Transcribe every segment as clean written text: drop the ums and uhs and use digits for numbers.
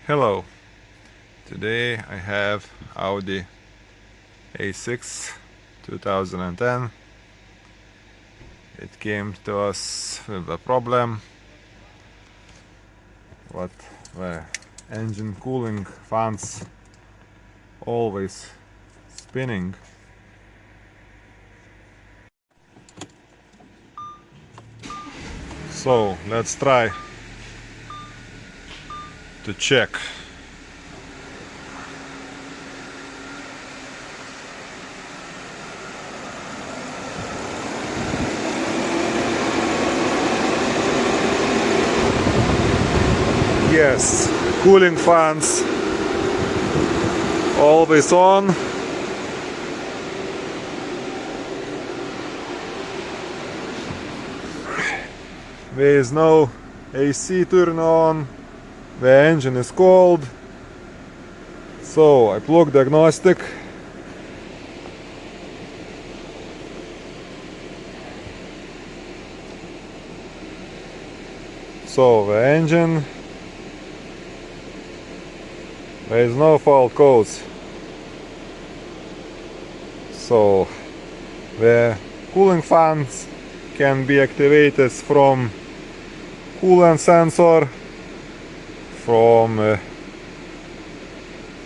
Hello, today I have Audi A6 2010. It came to us with a problem what the engine cooling fans always spinning. So let's try to check. Yes, cooling fans always on. There is no AC turn on. The engine is cold. So I plug diagnostic. So the engine, there is no fault codes. So the cooling fans can be activated from coolant sensor, from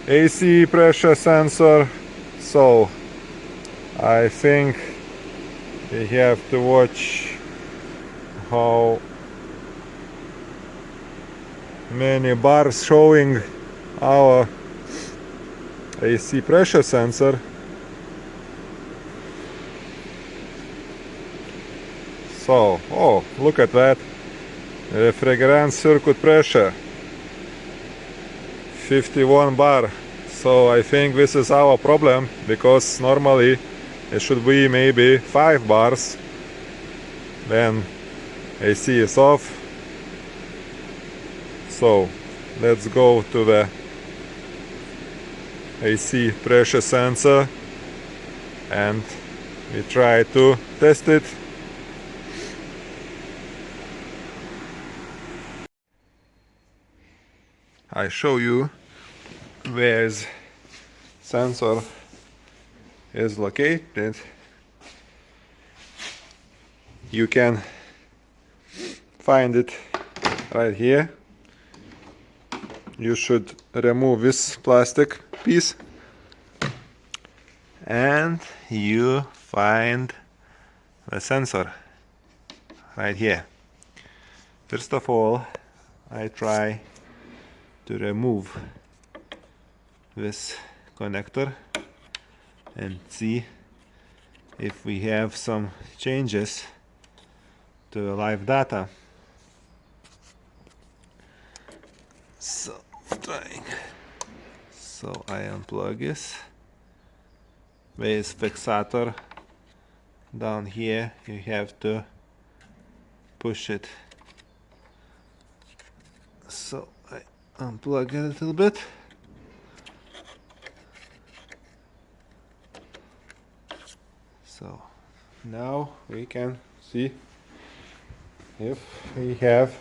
AC pressure sensor. So I think we have to watch how many bars showing our AC pressure sensor. So, oh, look at that. Refrigerant circuit pressure 51 bar. So I think this is our problem, because normally it should be maybe 5 bars. Then AC is off. So let's go to the AC pressure sensor and we try to test it. I show you where the sensor is located. You can find it right here. You should remove this plastic piece and you find the sensor right here. First of all, I try to remove this connector and see if we have some changes to the live data. So I unplug this. There is fixator down here. You have to push it. So I unplug it a little bit. So now we can see if we have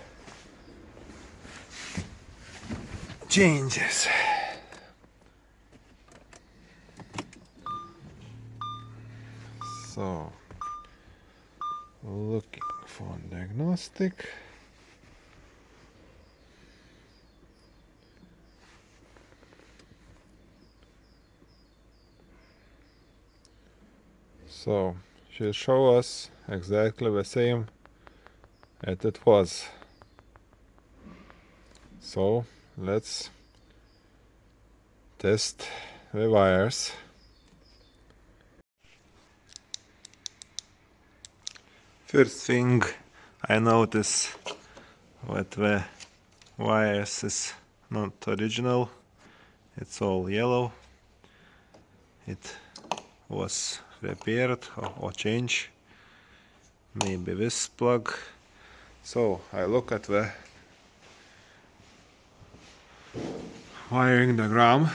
changes. So looking for diagnostic. So she'll show us exactly the same as it was. So let's test the wires. First thing I notice that the wires is not original. It's all yellow. It was repaired or changed. Maybe this plug. So I look at the wiring diagram.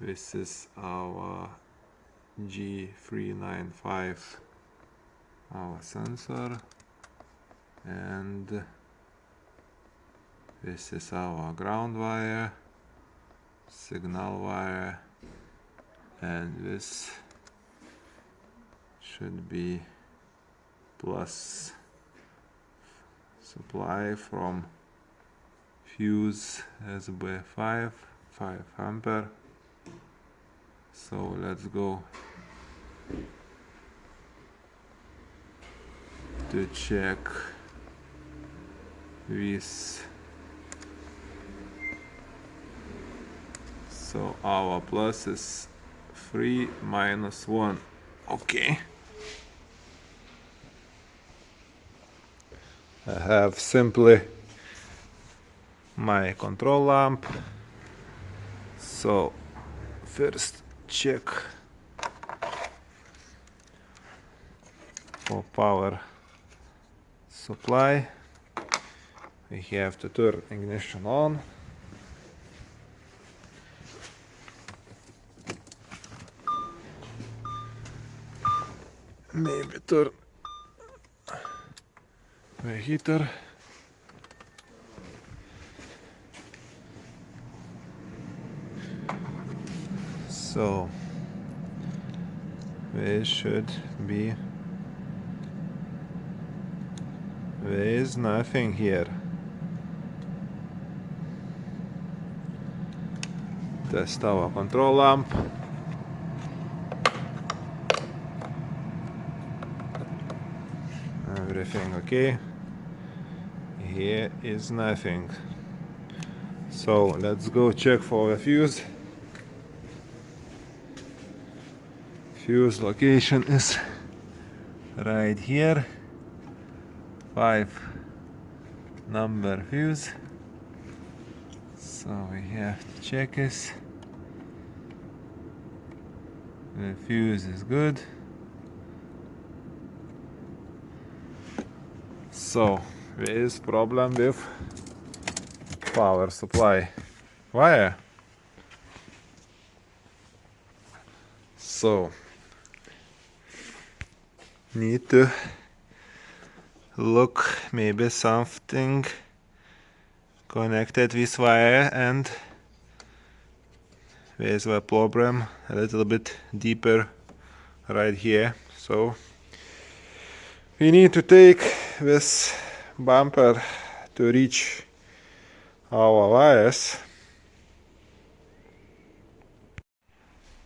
This is our G395, our sensor, and This is our ground wire, signal wire, and this should be plus supply from fuse SB5, 5 ampere. So let's go to check this. So our plus is 3 minus 1. Okay. I have simply my control lamp. So first check for power supply. We have to turn ignition on. Maybe turn the heater. So there should be, there is nothing here. Test our control lamp. Everything okay. Here is nothing. So let's go check for the fuse. Fuse location is right here. 5 number fuse. So we have to check this. The fuse is good. So there is problem with power supply wire. So need to look, maybe something connected with wire, and there's a problem a little bit deeper right here. So we need to take this bumper to reach our wires.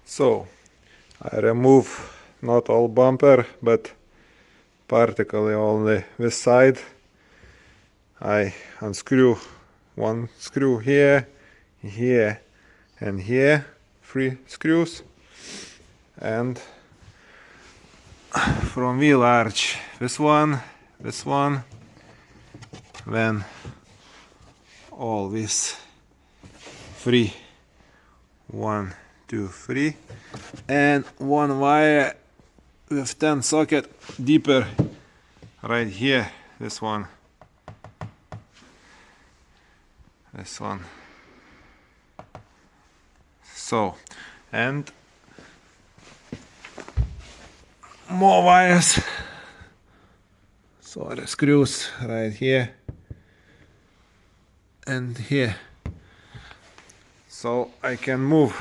So I remove not all bumper, but partially only this side. I unscrew one screw here, here and here, 3 screws, and from wheel arch this one, then all these 3, 1, 2, 3, and one wire with 10 socket deeper right here, this one, so, and more wires. So the screws right here and here. So I can move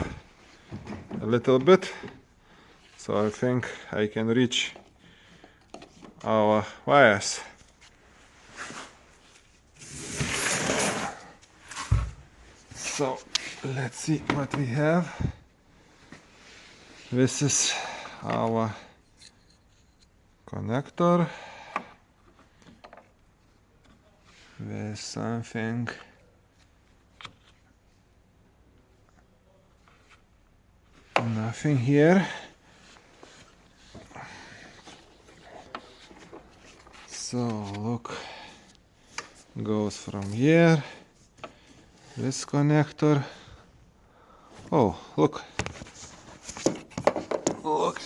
a little bit. So I think I can reach our wires. So let's see what we have. This is our connector. There's something nothing here. So look, goes from here, this connector. Oh, look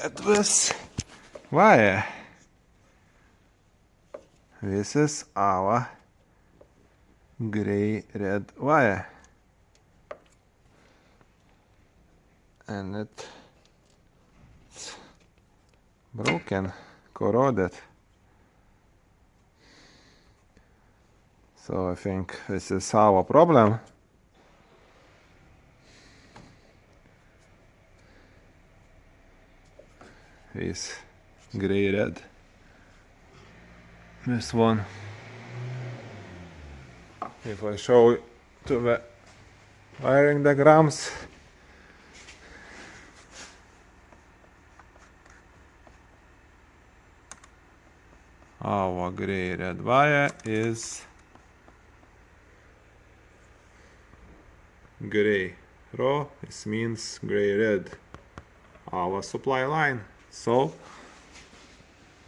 at this wire. This is our gray red wire, and it's broken, corroded. So I think this is our problem. Is gray red. This one. If I show you to the wiring diagrams, our gray red wire is gray raw. This means gray red, our supply line. So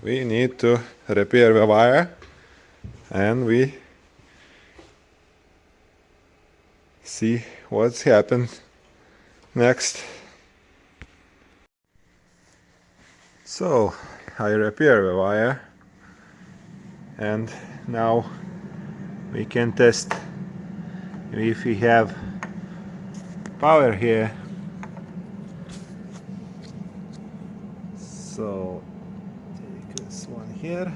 we need to repair the wire, and we see what's happened next. So I repair the wire, and now we can test if we have power here. So take this one here.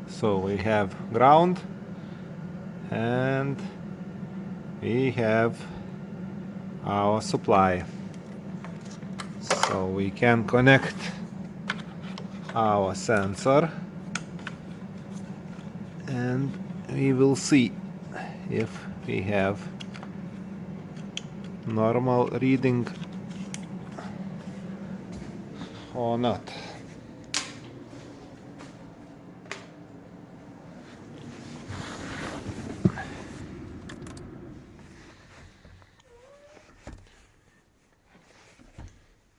So we have ground, and we have our supply. So we can connect our sensor, and we will see if we have normal reading or not.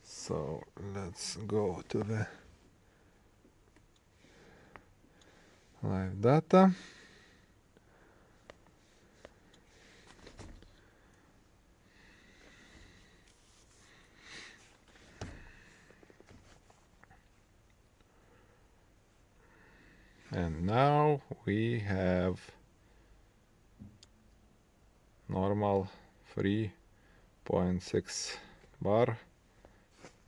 So let's go to the live data. And now we have normal 3.6 bar.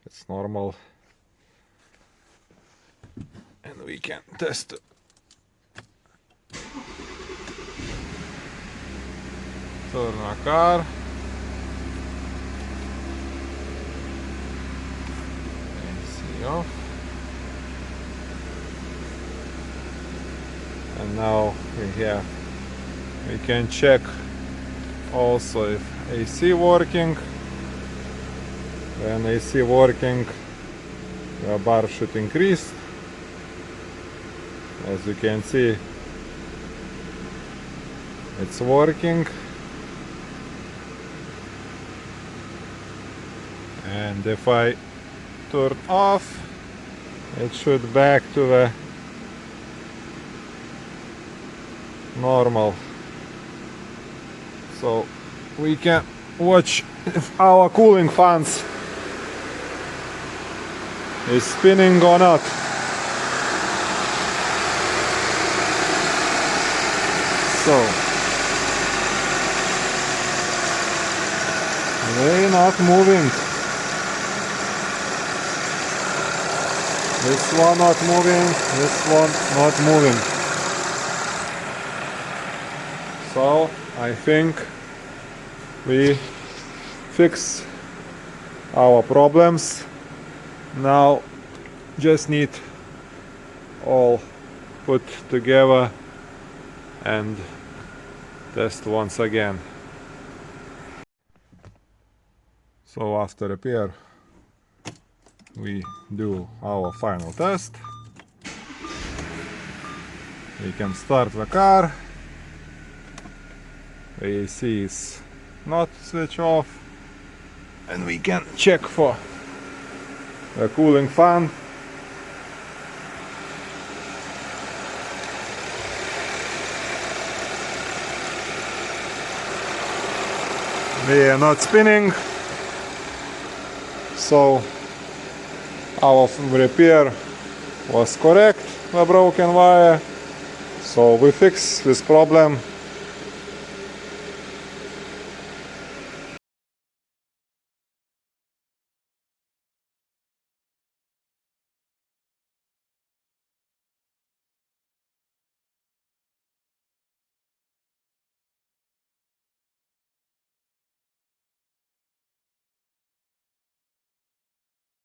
It's normal, and we can test it. Turn our car. AC off. And now we can check also if AC working. When AC working, the bar should increase. As you can see, it's working. And if I turn off, it should back to the normal. So we can watch if our cooling fans is spinning or not. So they're not moving. This one not moving, this one not moving. So I think we fix our problems. Now just need all put together and test once again. So after repair we do our final test. We can start the car. The AC is not switch off, and we can check for the cooling fan. They are not spinning, so our repair was correct, the broken wire. So we fix this problem